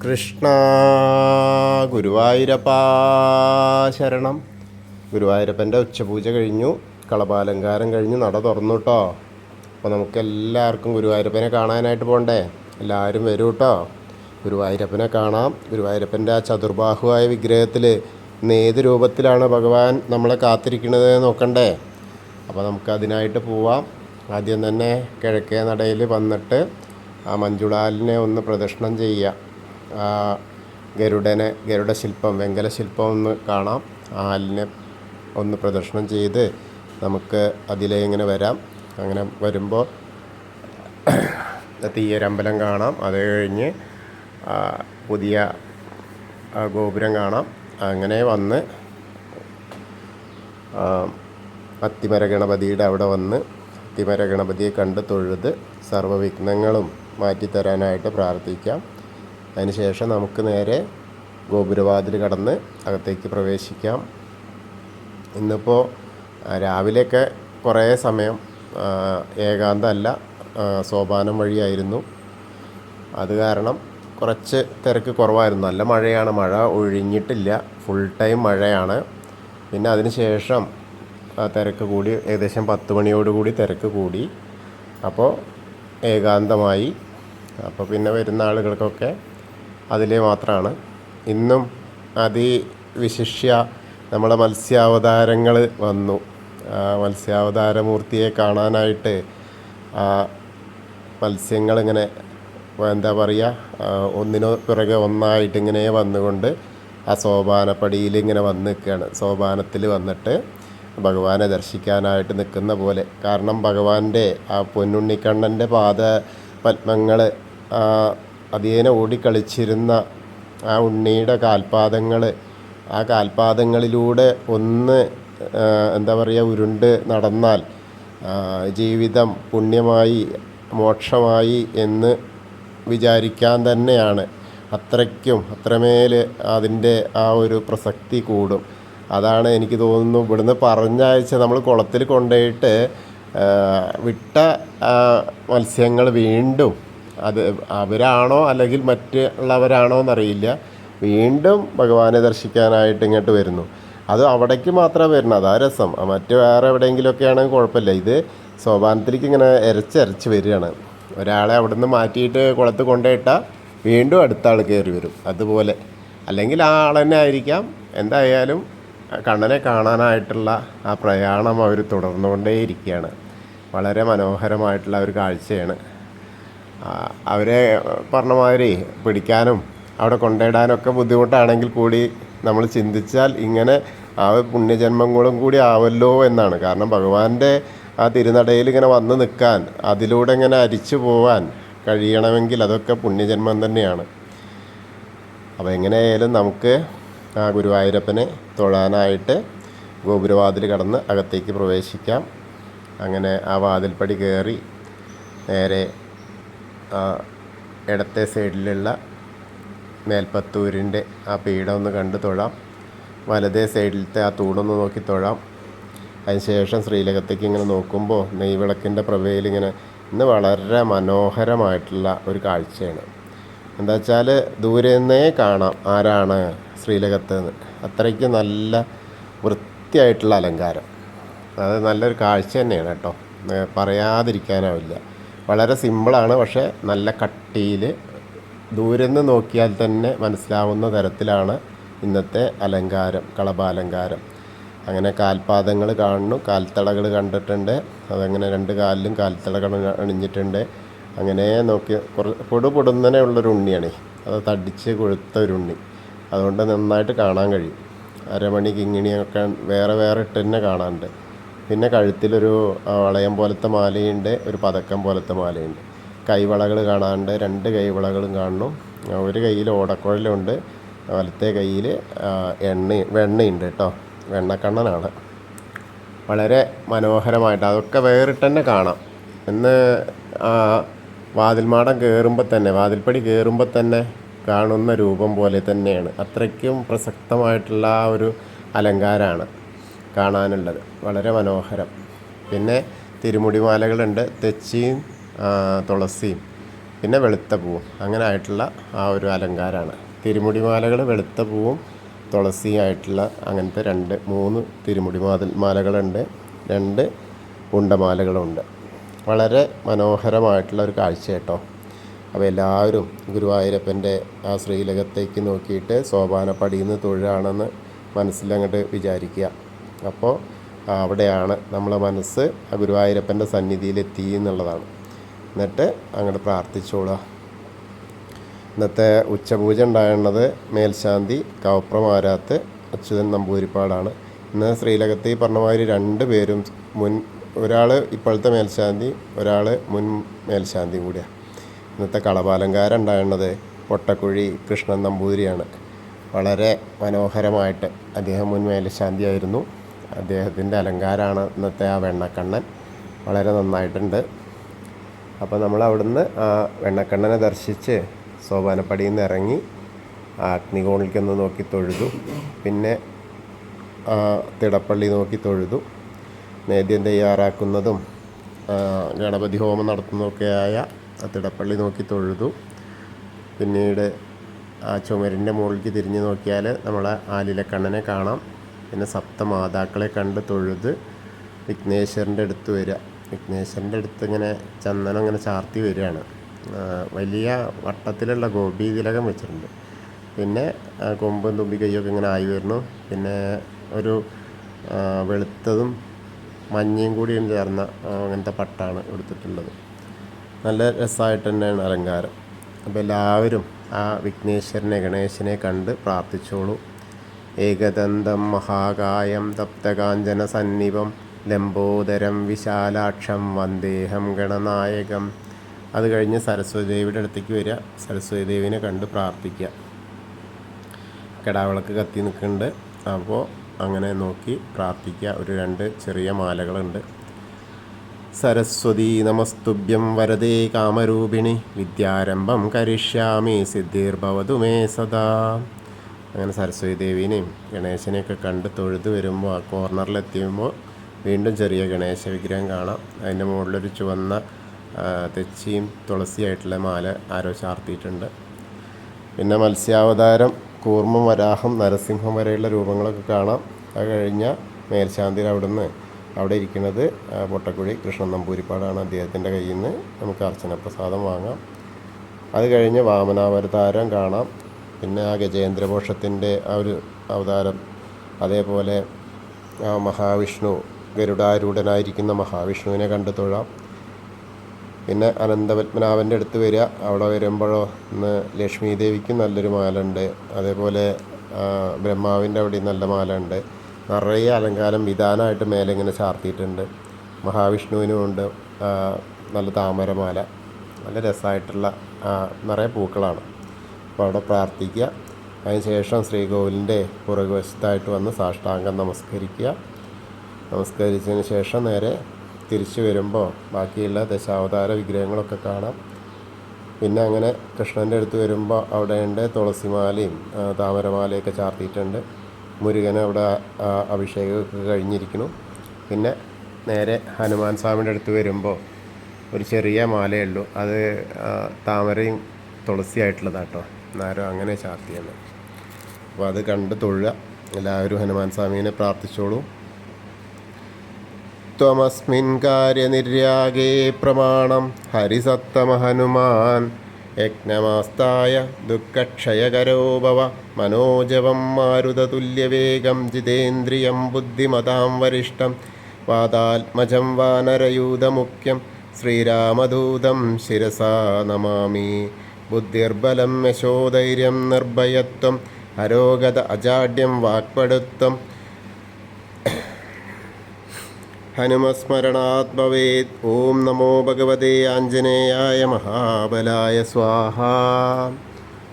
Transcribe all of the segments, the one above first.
കൃഷ്ണ ഗുരുവായൂരപ്പാ ശരണം. ഗുരുവായൂരപ്പൻ്റെ ഉച്ചപൂജ കഴിഞ്ഞു, കളഭാലങ്കാരം കഴിഞ്ഞു, നട തുറന്നു കേട്ടോ. അപ്പോൾ നമുക്കെല്ലാവർക്കും ഗുരുവായൂരപ്പനെ കാണാനായിട്ട് പോകണ്ടേ? എല്ലാവരും വരൂ കേട്ടോ, ഗുരുവായൂരപ്പനെ കാണാം. ഗുരുവായൂരപ്പൻ്റെ ആ ചതുർബാഹുവായ വിഗ്രഹത്തിൽ ഇന്ന് ഏത് രൂപത്തിലാണ് ഭഗവാൻ നമ്മളെ കാത്തിരിക്കുന്നത് നോക്കണ്ടേ? അപ്പോൾ നമുക്കതിനായിട്ട് പോവാം. ആദ്യം തന്നെ കിഴക്കേ നടയിൽ വന്നിട്ട് ആ മഞ്ജുളാലിനെ ഒന്ന് പ്രദക്ഷിണം ചെയ്യുക. ഗരുഡ ശില്പം, വെങ്കല ശില്പം ഒന്ന് കാണാം. ആ ആലിനെ ഒന്ന് പ്രദക്ഷിണം ചെയ്ത് നമുക്ക് അതിലേ ഇങ്ങനെ വരാം. അങ്ങനെ വരുമ്പോൾ തീയരമ്പലം കാണാം. അത് കഴിഞ്ഞ് പുതിയ ഗോപുരം കാണാം. അങ്ങനെ വന്ന് അത്തിമര ഗണപതിയുടെ അവിടെ വന്ന് അത്തിമര ഗണപതിയെ കണ്ട് തൊഴുത് സർവ്വവിഘ്നങ്ങളും മാറ്റിത്തരാനായിട്ട് പ്രാർത്ഥിക്കാം. അതിനുശേഷം നമുക്ക് നേരെ ഗോപുരവാതിൽ കടന്ന് അകത്തേക്ക് പ്രവേശിക്കാം. ഇന്നിപ്പോൾ രാവിലെയൊക്കെ കുറേ സമയം ഏകാന്തമല്ല, സോപാനം വഴിയായിരുന്നു. അത് കാരണം കുറച്ച് തിരക്ക് കുറവായിരുന്നു. നല്ല മഴയാണ്, മഴ ഒഴിഞ്ഞിട്ടില്ല, ഫുൾ ടൈം മഴയാണ്. പിന്നെ അതിന് ശേഷം തിരക്ക് കൂടി, ഏകദേശം 10 മണിയോടുകൂടി തിരക്ക് കൂടി. അപ്പോൾ ഏകാന്തമായി. അപ്പോൾ പിന്നെ വരുന്ന ആളുകൾക്കൊക്കെ അതിലേ മാത്രമാണ്. ഇന്നും അതിവിശിഷ്യ നമ്മളെ മത്സ്യാവതാരങ്ങൾ വന്നു. മത്സ്യാവതാരമൂർത്തിയെ കാണാനായിട്ട് മത്സ്യങ്ങളിങ്ങനെ എന്താ പറയുക, ഒന്നിനു പിറകെ ഒന്നായിട്ട് ഇങ്ങനെ വന്നുകൊണ്ട് ആ സോപാനപ്പടിയിൽ ഇങ്ങനെ വന്ന് നിൽക്കുകയാണ്. സോപാനത്തിൽ വന്നിട്ട് ഭഗവാനെ ദർശിക്കാനായിട്ട് നിൽക്കുന്ന പോലെ. കാരണം ഭഗവാന്റെ ആ പൊന്നുണ്ണിക്കണ്ണൻ്റെ പാദ പത്മങ്ങൾ, അതേനെ ഓടിക്കളിച്ചിരുന്ന ആ ഉണ്ണിയുടെ കാൽപാദങ്ങൾ, ആ കാൽപാദങ്ങളിലൂടെ ഒന്ന് എന്താ പറയുക, ഉരുണ്ട് നടന്നാൽ ജീവിതം പുണ്യമായി മോക്ഷമായി എന്ന് വിചാരിക്കാൻ തന്നെയാണ്. അത്രമേൽ അതിൻ്റെ ആ ഒരു പ്രസക്തി കൂടും. അതാണ് എനിക്ക് തോന്നുന്നു ഇവിടുന്ന് പറഞ്ഞയച്ച നമ്മൾ കുളത്തിൽ കൊണ്ടുപോയിട്ട് വിട്ട മത്സ്യങ്ങൾ വീണ്ടും, അത് അവരാണോ അല്ലെങ്കിൽ മറ്റുള്ളവരാണോ എന്നറിയില്ല, വീണ്ടും ഭഗവാനെ ദർശിക്കാനായിട്ട് ഇങ്ങോട്ട് വരുന്നു. അത് അവിടേക്ക് മാത്രമേ വരുന്നത്, അതാ രസം. മറ്റ് വേറെ എവിടെയെങ്കിലുമൊക്കെ ആണെങ്കിൽ കുഴപ്പമില്ല. ഇത് സോപാനത്തിലേക്ക് ഇങ്ങനെ എരച്ച് വരികയാണ്. ഒരാളെ അവിടെ നിന്ന് മാറ്റിയിട്ട് കുളത്ത് കൊണ്ടുപോയിട്ടാൽ വീണ്ടും അടുത്ത ആൾ കയറി വരും. അതുപോലെ, അല്ലെങ്കിൽ ആ ആൾ തന്നെ ആയിരിക്കാം. എന്തായാലും കണ്ണനെ കാണാനായിട്ടുള്ള ആ പ്രയാണം അവർ തുടർന്നുകൊണ്ടേയിരിക്കുകയാണ്. വളരെ മനോഹരമായിട്ടുള്ള ഒരു കാഴ്ചയാണ്. അവരെ പറഞ്ഞ മാതിരി പിടിക്കാനും അവിടെ കൊണ്ടിടാനൊക്കെ ബുദ്ധിമുട്ടാണെങ്കിൽ കൂടി നമ്മൾ ചിന്തിച്ചാൽ ഇങ്ങനെ ആ പുണ്യജന്മങ്ങളും കൂടി ആവല്ലോ എന്നാണ്. കാരണം ഭഗവാന്റെ ആ തിരുനടയിൽ ഇങ്ങനെ വന്ന് നിൽക്കാൻ, അതിലൂടെ ഇങ്ങനെ അരിച്ചു പോവാൻ കഴിയണമെങ്കിൽ അതൊക്കെ പുണ്യജന്മം തന്നെയാണ്. അപ്പോൾ എങ്ങനെയായാലും നമുക്ക് ആ ഗുരുവായൂരപ്പനെ തൊഴാനായിട്ട് ഗോപുരവാതിൽ കടന്ന് അകത്തേക്ക് പ്രവേശിക്കാം. അങ്ങനെ ആ വാതിൽപ്പടി കയറി നേരെ ഇടത്തെ സൈഡിലുള്ള മേൽപ്പത്തൂരിൻ്റെ ആ പീഠം ഒന്ന് കണ്ട് തൊഴാം. വലതേ സൈഡിലത്തെ ആ തൂണൊന്ന് നോക്കി തൊഴാം. അതിനുശേഷം ശ്രീലകത്തേക്ക് ഇങ്ങനെ നോക്കുമ്പോൾ നെയ്വിളക്കിൻ്റെ പ്രഭയിൽ ഇങ്ങനെ ഇന്ന് വളരെ മനോഹരമായിട്ടുള്ള ഒരു കാഴ്ചയാണ്. എന്താ വെച്ചാൽ ദൂരെ നിന്നേ കാണാം ആരാണ് ശ്രീലകത്ത് നിന്ന്. അത്രയ്ക്ക് നല്ല വൃത്തിയായിട്ടുള്ള അലങ്കാരം. അത് നല്ലൊരു കാഴ്ച തന്നെയാണ് കേട്ടോ, പറയാതിരിക്കാനാവില്ല. വളരെ സിമ്പിളാണ്, പക്ഷേ നല്ല കട്ടിയിൽ ദൂരെ നിന്ന് നോക്കിയാൽ തന്നെ മനസ്സിലാവുന്ന തരത്തിലാണ് ഇന്നത്തെ അലങ്കാരം, കളഭാലങ്കാരം. അങ്ങനെ കാൽപാദങ്ങൾ കാണുന്നു, കാൽത്തളകൾ കണ്ടിട്ടുണ്ട്. അതങ്ങനെ 2 കാലിലും കാൽത്തളകൾ അണിഞ്ഞിട്ടുണ്ട്. അങ്ങനെ നോക്കി പൊടുന്നനെ ഉള്ളൊരു ഉണ്ണിയാണ്. അത് തടിച്ച് കൊഴുത്ത ഒരു ഉണ്ണി. അതുകൊണ്ട് നന്നായിട്ട് കാണാൻ കഴിയും. അരമണി കിങ്ങിണിയൊക്കെ വേറെ ഇട്ട് തന്നെ കാണാനുണ്ട്. പിന്നെ കഴുത്തിലൊരു വളയം പോലത്തെ മാലയുണ്ട്, ഒരു പതക്കം പോലത്തെ മാലയുണ്ട്. കൈവളകൾ കാണാനുണ്ട്, 2 കൈവളകളും കാണുന്നു. ഒരു കയ്യിൽ ഓടക്കുഴലുണ്ട്, വലത്തെ കയ്യിൽ വെണ്ണയുണ്ട് കേട്ടോ. വെണ്ണക്കണ്ണനാണ്. വളരെ മനോഹരമായിട്ട് അതൊക്കെ വേറിട്ട് തന്നെ കാണാം. ഇന്ന് വാതിൽമാടം കയറുമ്പോൾ തന്നെ, വാതിൽപ്പടി കയറുമ്പോൾ തന്നെ കാണുന്ന രൂപം പോലെ തന്നെയാണ്. അത്രയ്ക്കും പ്രസക്തമായിട്ടുള്ള ആ ഒരു അലങ്കാരമാണ് കാണാനുള്ളത്. വളരെ മനോഹരം. പിന്നെ തിരുമുടിമാലകളുണ്ട്, തെച്ചിയും തുളസിയും പിന്നെ വെളുത്ത പൂവും അങ്ങനെ ആയിട്ടുള്ള ആ ഒരു അലങ്കാരമാണ്. തിരുമുടിമാലകൾ വെളുത്ത പൂവും തുളസിയായിട്ടുള്ള അങ്ങനത്തെ 3 തിരുമുടി മാലകളുണ്ട്, 2 ഉണ്ടമാലകളുണ്ട്. വളരെ മനോഹരമായിട്ടുള്ള ഒരു കാഴ്ച കേട്ടോ. അപ്പോൾ എല്ലാവരും ഗുരുവായൂരപ്പൻ്റെ ആ ശ്രീലകത്തേക്ക് നോക്കിയിട്ട് സോപാനപ്പടിയിൽ നിന്ന് തൊഴുകയാണെന്ന് മനസ്സിലങ്ങോട്ട് വിചാരിക്കുക. അപ്പോൾ അവിടെയാണ് നമ്മളെ മനസ്സ് ആ ഗുരുവായൂരപ്പൻ്റെ സന്നിധിയിലെത്തി എന്നുള്ളതാണ്. എന്നിട്ട് അങ്ങോട്ട് പ്രാർത്ഥിച്ചോളുക. ഇന്നത്തെ ഉച്ചപൂജ ഉണ്ടായിരുന്നത് മേൽശാന്തി കവപ്രമാരാത്ത് അച്യുതൻ നമ്പൂതിരിപ്പാടാണ്. ഇന്ന് ശ്രീലകത്ത് ഈ പറഞ്ഞ മാതിരി 2 പേരും ഒരാൾ ഇപ്പോഴത്തെ മേൽശാന്തി, ഒരാൾ മുൻ മേൽശാന്തിയും കൂടിയാണ്. ഇന്നത്തെ കളഭാലങ്കാരം ഉണ്ടായിരുന്നത് പൊട്ടക്കുഴി കൃഷ്ണൻ നമ്പൂതിരിയാണ്. വളരെ മനോഹരമായിട്ട്, അദ്ദേഹം മുൻ മേൽശാന്തിയായിരുന്നു, അദ്ദേഹത്തിൻ്റെ അലങ്കാരമാണ് ഇന്നത്തെ ആ വെണ്ണക്കണ്ണൻ. വളരെ നന്നായിട്ടുണ്ട്. അപ്പോൾ നമ്മൾ അവിടുന്ന് ആ വെണ്ണക്കണ്ണനെ ദർശിച്ച് സോപാനപ്പടിയിൽ നിന്ന് ഇറങ്ങി അഗ്നികോണിലേക്കൊന്ന് നോക്കി തൊഴുതു. പിന്നെ തിടപ്പള്ളി നോക്കി തൊഴുതു. നേദ്യം തയ്യാറാക്കുന്നതും ഗണപതി ഹോമം നടത്തുന്നതൊക്കെയായ തിടപ്പള്ളി നോക്കി തൊഴുതു. പിന്നീട് ആ ചുമരിൻ്റെ മുകളിലേക്ക് തിരിഞ്ഞ് നോക്കിയാൽ നമ്മളെ ആലിലക്കണ്ണനെ കാണാം. പിന്നെ സപ്തമാതാക്കളെ കണ്ട് തൊഴുത് വിഘ്നേശ്വരൻ്റെ അടുത്ത് വരിക. വിഘ്നേശ്വരൻ്റെ അടുത്ത് ഇങ്ങനെ ചന്ദനം ഇങ്ങനെ ചാർത്തി വരികയാണ്. വലിയ വട്ടത്തിലുള്ള ഗോപി തിലകം വെച്ചിട്ടുണ്ട്. പിന്നെ കൊമ്പും തുമ്പി കയ്യൊക്കെ ഇങ്ങനെ ആയി വരുന്നു. പിന്നെ ഒരു വെളുത്തതും മഞ്ഞയും കൂടിയും ചേർന്ന അങ്ങനത്തെ പട്ടാണ് എടുത്തിട്ടുള്ളത്. നല്ല രസമായിട്ട് തന്നെയാണ് അലങ്കാരം. അപ്പോൾ എല്ലാവരും ആ വിഘ്നേശ്വരനെ ഗണേശനെ കണ്ട് പ്രാർത്ഥിച്ചോളൂ. ഏകദന്തം മഹാകായം തപ്തകാഞ്ചന സന്നിപം ലംബോദരം വിശാലാക്ഷം വന്ദേഹം ഗണനായകം. അത് കഴിഞ്ഞ് സരസ്വതി ദേവിയുടെ അടുത്തേക്ക് വരിക. സരസ്വതി ദേവിനെ കണ്ട് പ്രാർത്ഥിക്കുക. കിടാവിളക്ക് കത്തി നിൽക്കുന്നുണ്ട്. അപ്പോൾ അങ്ങനെ നോക്കി പ്രാർത്ഥിക്കുക. ഒരു 2 ചെറിയ മാലകളുണ്ട്. സരസ്വതി നമസ്തുഭ്യം വരദേ കാമരൂപിണി വിദ്യാരംഭം കരിഷ്യാമി സിദ്ധിർഭവതു മേ സദാ. അങ്ങനെ സരസ്വതി ദേവീനെയും ഗണേശനെയൊക്കെ കണ്ട് തൊഴുത് വരുമ്പോൾ ആ കോർണറിലെത്തിയുമ്പോൾ വീണ്ടും ചെറിയ ഗണേശ വിഗ്രഹം കാണാം. അതിൻ്റെ മുകളിലൊരു ചുവന്ന തെച്ചിയും തുളസിയായിട്ടുള്ള മാല ആരോ ചാർത്തിയിട്ടുണ്ട്. പിന്നെ മത്സ്യാവതാരം, കൂർമ്മം, വരാഹം, നരസിംഹം വരെയുള്ള രൂപങ്ങളൊക്കെ കാണാം. അത് കഴിഞ്ഞ മേൽശാന്തി അവിടെ ഇരിക്കുന്നത് പൊട്ടക്കുഴി കൃഷ്ണൻ നമ്പൂതിരിപ്പാടാണ്. അദ്ദേഹത്തിൻ്റെ കയ്യിൽ നിന്ന് നമുക്ക് അർച്ചന പ്രസാദം വാങ്ങാം. അത് കഴിഞ്ഞ് വാമനാവതാരം കാണാം. പിന്നെ ആ ഗജേന്ദ്രമോക്ഷത്തിൻ്റെ ആ ഒരു അവതാരം, അതേപോലെ മഹാവിഷ്ണു ഗരുഡാരൂഢനായിരിക്കുന്ന മഹാവിഷ്ണുവിനെ കണ്ട് തൊഴാം. പിന്നെ അനന്തപത്മനാഭൻ്റെ അടുത്ത് വരിക. അവിടെ വരുമ്പോഴോ ഇന്ന് ലക്ഷ്മി ദേവിക്കും നല്ലൊരു മാല ഉണ്ട്. അതേപോലെ ബ്രഹ്മാവിൻ്റെ അവിടെ നല്ല മാല ഉണ്ട്. നിറയെ അലങ്കാരം വിധാനമായിട്ട് മേലെ ഇങ്ങനെ ചാർത്തിയിട്ടുണ്ട്. മഹാവിഷ്ണുവിനും ഉണ്ട് നല്ല താമരമാല. നല്ല രസമായിട്ടുള്ള നിറയെ പൂക്കളാണ്. അപ്പോൾ അവിടെ പ്രാർത്ഥിക്കുക. അതിനുശേഷം ശ്രീകോവിലിൻ്റെ പുറകുവശത്തായിട്ട് വന്ന് സാഷ്ടാംഗം നമസ്കരിക്കുക. നമസ്കരിച്ചതിന് ശേഷം നേരെ തിരിച്ചു വരുമ്പോൾ ബാക്കിയുള്ള ദശാവതാര വിഗ്രഹങ്ങളൊക്കെ കാണാം. പിന്നെ അങ്ങനെ കൃഷ്ണൻ്റെ അടുത്ത് വരുമ്പോൾ അവിടെ ഉണ്ട് തുളസിമാലയും താമരമാലയൊക്കെ ചാർത്തിയിട്ടുണ്ട്. മുരുകന് അവിടെ അഭിഷേകമൊക്കെ കഴിഞ്ഞിരിക്കുന്നു. പിന്നെ നേരെ ഹനുമാൻ സ്വാമിയുടെ അടുത്ത് വരുമ്പോൾ ഒരു ചെറിയ മാലയേ ഉള്ളൂ. അത് താമരയും തുളസിയായിട്ടുള്ളതാട്ടോ. എന്നാലും അങ്ങനെ ചാർത്തിയാണ്. അപ്പോൾ അത് കണ്ട് തൊഴുക. എല്ലാവരും ഹനുമാൻ സ്വാമീനെ പ്രാർത്ഥിച്ചോളൂ. ത്വമസ്മിൻ കാര്യനിര്യാഗേ പ്രമാണം ഹരിസത്തമ ഹനുമാൻ യജ്ഞമാസ്തായ ദുഃഖക്ഷയകരോ ഭവ മനോജവം മാരുതതുല്യവേഗം ജിതേന്ദ്രിയം ബുദ്ധിമതാം വരിഷ്ഠം വാതാത്മജം വാനരയൂഥമുഖ്യം ശ്രീരാമദൂതം ശിരസാ നമാമി. ബുദ്ധിർബലം യശോധൈര്യം നിർഭയത്വം ഹരോഗത അജാഡ്യം വാക്പടുത്വം ഹനുമസ്മരണാത് ഭവേത്. ഓം നമോ ഭഗവതേ ആഞ്ജനേയായ മഹാബലായ സ്വാഹ.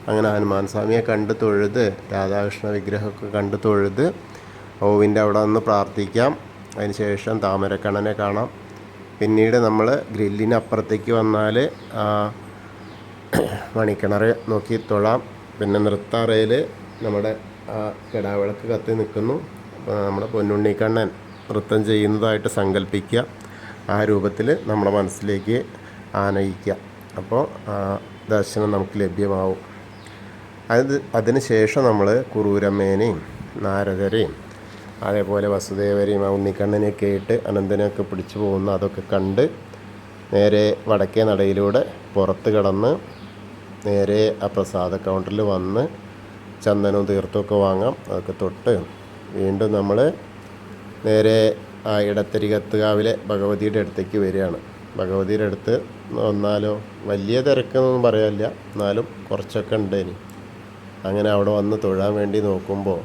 അങ്ങനെ ഹനുമാൻ സ്വാമിയെ കണ്ട് തൊഴുത് രാധാകൃഷ്ണ വിഗ്രഹമൊക്കെ കണ്ട് തൊഴുത് ഓവിൻ്റെ അവിടെ നിന്ന് പ്രാർത്ഥിക്കാം. അതിനുശേഷം താമരക്കണ്ണനെ കാണാം. പിന്നീട് നമ്മൾ ഗ്രില്ലിനപ്പുറത്തേക്ക് വന്നാൽ മണിക്കിണർ നോക്കി തൊഴാം. പിന്നെ നൃത്താറയിൽ നമ്മുടെ കിടാവിളക്ക് കത്തി നിൽക്കുന്നു. അപ്പോൾ നമ്മുടെ പൊന്നുണ്ണിക്കണ്ണൻ നൃത്തം ചെയ്യുന്നതായിട്ട് സങ്കല്പിക്കുക. ആ രൂപത്തിൽ നമ്മുടെ മനസ്സിലേക്ക് ആനയിക്കുക. അപ്പോൾ ദർശനം നമുക്ക് ലഭ്യമാവും. അതിന് ശേഷം നമ്മൾ കുറൂരമ്മേനെയും നാരദരെയും അതേപോലെ വസുദേവരെയും ഉണ്ണിക്കണ്ണനെയൊക്കെ ആയിട്ട് അനന്തനെയൊക്കെ പിടിച്ചു പോകുന്ന അതൊക്കെ കണ്ട് നേരെ വടക്കേ നടയിലൂടെ പുറത്ത് കടന്ന് നേരെ ആ പ്രസാദ കൗണ്ടറിൽ വന്ന് ചന്ദനവും തീർത്ഥമൊക്കെ വാങ്ങാം. അതൊക്കെ തൊട്ട് വീണ്ടും നമ്മൾ നേരെ ആ ഇടത്തരികത്തുകാവിലെ ഭഗവതിയുടെ അടുത്തേക്ക് വരികയാണ്. ഭഗവതിയുടെ അടുത്ത് വന്നാലോ വലിയ തിരക്കൊന്നും പറയാനില്ല, എന്നാലും കുറച്ചൊക്കെ ഉണ്ട്. ഇനി അങ്ങനെ അവിടെ വന്ന് തൊഴാൻ വേണ്ടി നോക്കുമ്പോൾ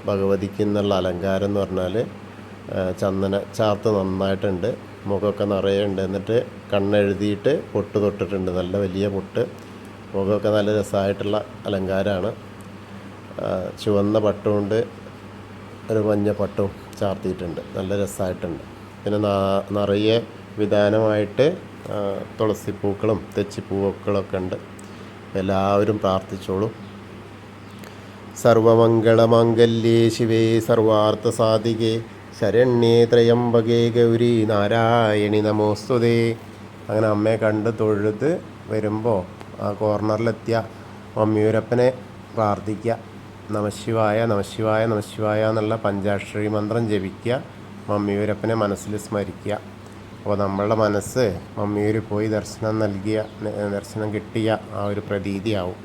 ഭഗവതിക്ക് എന്നുള്ള അലങ്കാരം എന്ന് പറഞ്ഞാൽ ചന്ദന ചാർത്ത് നന്നായിട്ടുണ്ട്, മുഖമൊക്കെ നിറയെ ഉണ്ട്. എന്നിട്ട് കണ്ണെഴുതിയിട്ട് പൊട്ട് തൊട്ടിട്ടുണ്ട്, നല്ല വലിയ പൊട്ട്. മുഖമൊക്കെ നല്ല രസമായിട്ടുള്ള അലങ്കാരമാണ്. ചുവന്ന പട്ടുകൊണ്ട് ഒരു മഞ്ഞ പട്ടും ചാർത്തിയിട്ടുണ്ട്, നല്ല രസമായിട്ടുണ്ട്. പിന്നെ നിറയെ വിധാനമായിട്ട് തുളസിപ്പൂക്കളും തെച്ചിപ്പൂക്കളൊക്കെ ഉണ്ട്. എല്ലാവരും പ്രാർത്ഥിച്ചോളൂ. സർവമംഗളമാംഗല്യേ ശിവേ സർവാർത്ഥസാധികേ ശരണ്യേ ത്രയംബകേ ഗൗരി നാരായണി നമോസ്തുതേ. അങ്ങനെ അമ്മയെ കണ്ട് തൊഴുത് വരുമ്പോൾ ആ കോർണറിലെത്തിയ മമ്മിയൂരപ്പനെ പ്രാർത്ഥിക്കുക. നമശിവായ നമശിവായ നമശിവായ എന്നുള്ള പഞ്ചാക്ഷരി മന്ത്രം ജപിക്കുക. മമ്മിയൂരപ്പനെ മനസ്സിൽ സ്മരിക്കുക. അപ്പോൾ നമ്മളുടെ മനസ്സ് മമ്മിയൂരിൽ പോയി ദർശനം കിട്ടിയ ആ ഒരു പ്രതീതിയാവും.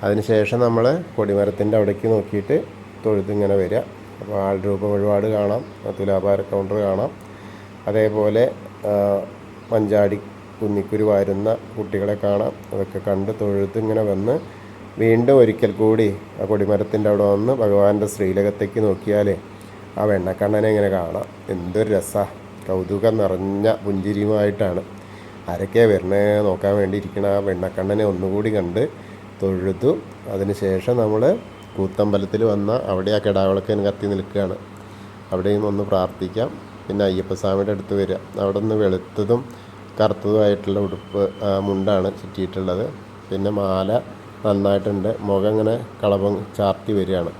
അതിനുശേഷം നമ്മൾ കൊടിമരത്തിൻ്റെ അവിടേക്ക് നോക്കിയിട്ട് തൊഴുതിങ്ങനെ വരിക. അപ്പോൾ ആൾരൂപം ഒരുപാട് കാണാം, തുലാഭാര കൗണ്ടർ കാണാം. അതേപോലെ മഞ്ചാടി കുന്നിക്കുരു വാരുന്ന കുട്ടികളെ കാണാം. അതൊക്കെ കണ്ട് തൊഴുതിങ്ങനെ വന്ന് വീണ്ടും ഒരിക്കൽ കൂടി ആ കൊടിമരത്തിൻ്റെ അവിടെ വന്ന് ഭഗവാന്റെ ശ്രീലകത്തേക്ക് നോക്കിയാൽ ആ വെണ്ണക്കണ്ണനെ ഇങ്ങനെ കാണാം. എന്തൊരു രസമാണ്, കൗതുകം നിറഞ്ഞ പുഞ്ചിരിയുമായിട്ടാണ് ആരൊക്കെയാണ് വരണേ നോക്കാൻ വേണ്ടി ഇരിക്കണ ആ വെണ്ണക്കണ്ണനെ ഒന്നുകൂടി കണ്ട് തൊഴുതു. അതിന് ശേഷം നമ്മൾ കൂത്തമ്പലത്തിൽ വന്ന അവിടെ ആ കിടാവിളക്ക് കത്തി നിൽക്കുകയാണ്, അവിടെയും ഒന്ന് പ്രാർത്ഥിക്കാം. പിന്നെ അയ്യപ്പസ്വാമിയുടെ അടുത്ത് വരിക. അവിടെ നിന്ന് വെളുത്തതും കറുത്തതുമായിട്ടുള്ള ഉടുപ്പ് മുണ്ടാണ് ചുറ്റിയിട്ടുള്ളത്. പിന്നെ മാല നന്നായിട്ടുണ്ട്, മുഖം ഇങ്ങനെ കളഭം ചാർത്തി വരികയാണ്.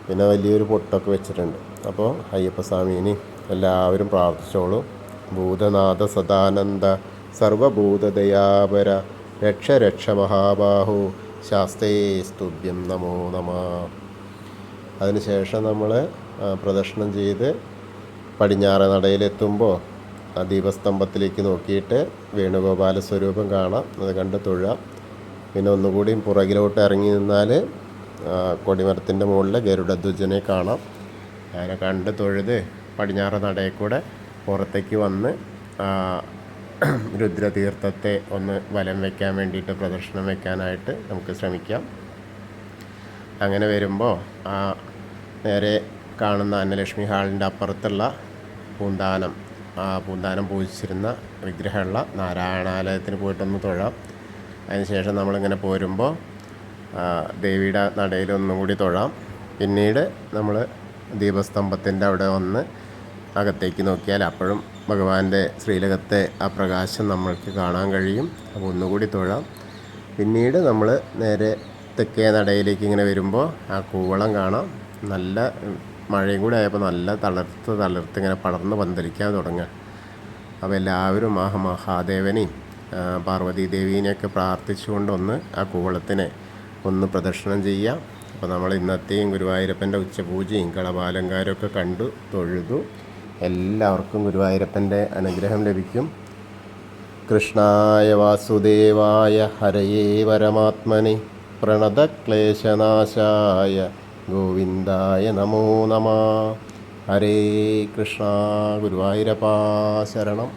പിന്നെ വലിയൊരു പൊട്ടൊക്കെ വെച്ചിട്ടുണ്ട്. അപ്പോൾ അയ്യപ്പസ്വാമീനെ എല്ലാവരും പ്രാർത്ഥിച്ചോളൂ. ഭൂതനാഥ സദാനന്ദ സർവഭൂതദയാപര രക്ഷ രക്ഷ മഹാബാഹു ശാസ്തേ സ്തുഭ്യം നമോ നമ. അതിനുശേഷം നമ്മൾ പ്രദക്ഷിണം ചെയ്ത് പടിഞ്ഞാറ് നടയിലെത്തുമ്പോൾ ആ ദീപസ്തംഭത്തിലേക്ക് നോക്കിയിട്ട് വേണുഗോപാല സ്വരൂപം കാണാം. അത് കണ്ട് തൊഴാം. പിന്നെ ഒന്നുകൂടിയും പുറകിലോട്ട് ഇറങ്ങി നിന്നാൽ കൊടിമരത്തിൻ്റെ മുകളിൽ ഗരുഡധ്വജനെ കാണാം. അങ്ങനെ കണ്ട് തൊഴുത് പടിഞ്ഞാറ് നടയിൽ കൂടെ പുറത്തേക്ക് വന്ന് രുദ്രതീർത്ഥത്തെ ഒന്ന് വലം വയ്ക്കാൻ വേണ്ടിയിട്ട് പ്രദക്ഷിണം വയ്ക്കാനായിട്ട് നമുക്ക് ശ്രമിക്കാം. അങ്ങനെ വരുമ്പോൾ നേരെ കാണുന്ന അന്നലക്ഷ്മി ഹാളിൻ്റെ അപ്പുറത്തുള്ള പൂന്താനം, ആ പൂന്താനം പൂജിച്ചിരുന്ന വിഗ്രഹമുള്ള നാരായണാലയത്തിന് പോയിട്ടൊന്ന് തൊഴാം. അതിനുശേഷം നമ്മളിങ്ങനെ പോരുമ്പോൾ ദേവിയുടെ നടയിൽ ഒന്നും കൂടി തൊഴാം. പിന്നീട് നമ്മൾ ദീപസ്തംഭത്തിൻ്റെ അവിടെ വന്ന് അകത്തേക്ക് നോക്കിയാൽ അപ്പോഴും ഭഗവാന്റെ ശ്രീലകത്തെ ആ പ്രകാശം നമ്മൾക്ക് കാണാൻ കഴിയും. അപ്പോൾ ഒന്നുകൂടി തൊഴാം. പിന്നീട് നമ്മൾ നേരെ തെക്കേ നടയിലേക്ക് ഇങ്ങനെ വരുമ്പോൾ ആ കൂവളം കാണാം. നല്ല മഴയും കൂടെ ആയപ്പോൾ നല്ല തളർത്ത് ഇങ്ങനെ പടർന്ന് പന്തലിക്കാൻ തുടങ്ങുക. അപ്പോൾ എല്ലാവരും മഹാദേവനെയും പാർവതി ദേവീനെയൊക്കെ പ്രാർത്ഥിച്ചുകൊണ്ടൊന്ന് ആ കൂവളത്തിനെ ഒന്ന് പ്രദക്ഷിണം ചെയ്യാം. അപ്പോൾ നമ്മൾ ഇന്നത്തെയും ഗുരുവായൂരപ്പൻ്റെ ഉച്ചപൂജയും കളഭാലങ്കാരമൊക്കെ കണ്ടു തൊഴുതു. എല്ലാവർക്കും ഗുരുവായൂരപ്പൻ്റെ അനുഗ്രഹം ലഭിക്കും. കൃഷ്ണായ വാസുദേവായ ഹരയേ പരമാത്മനെ പ്രണതക്ലേശനാശായ ഗോവിന്ദായ നമോ നമഃ. ഹരേ കൃഷ്ണ. ഗുരുവായൂരപ്പാ ശരണം.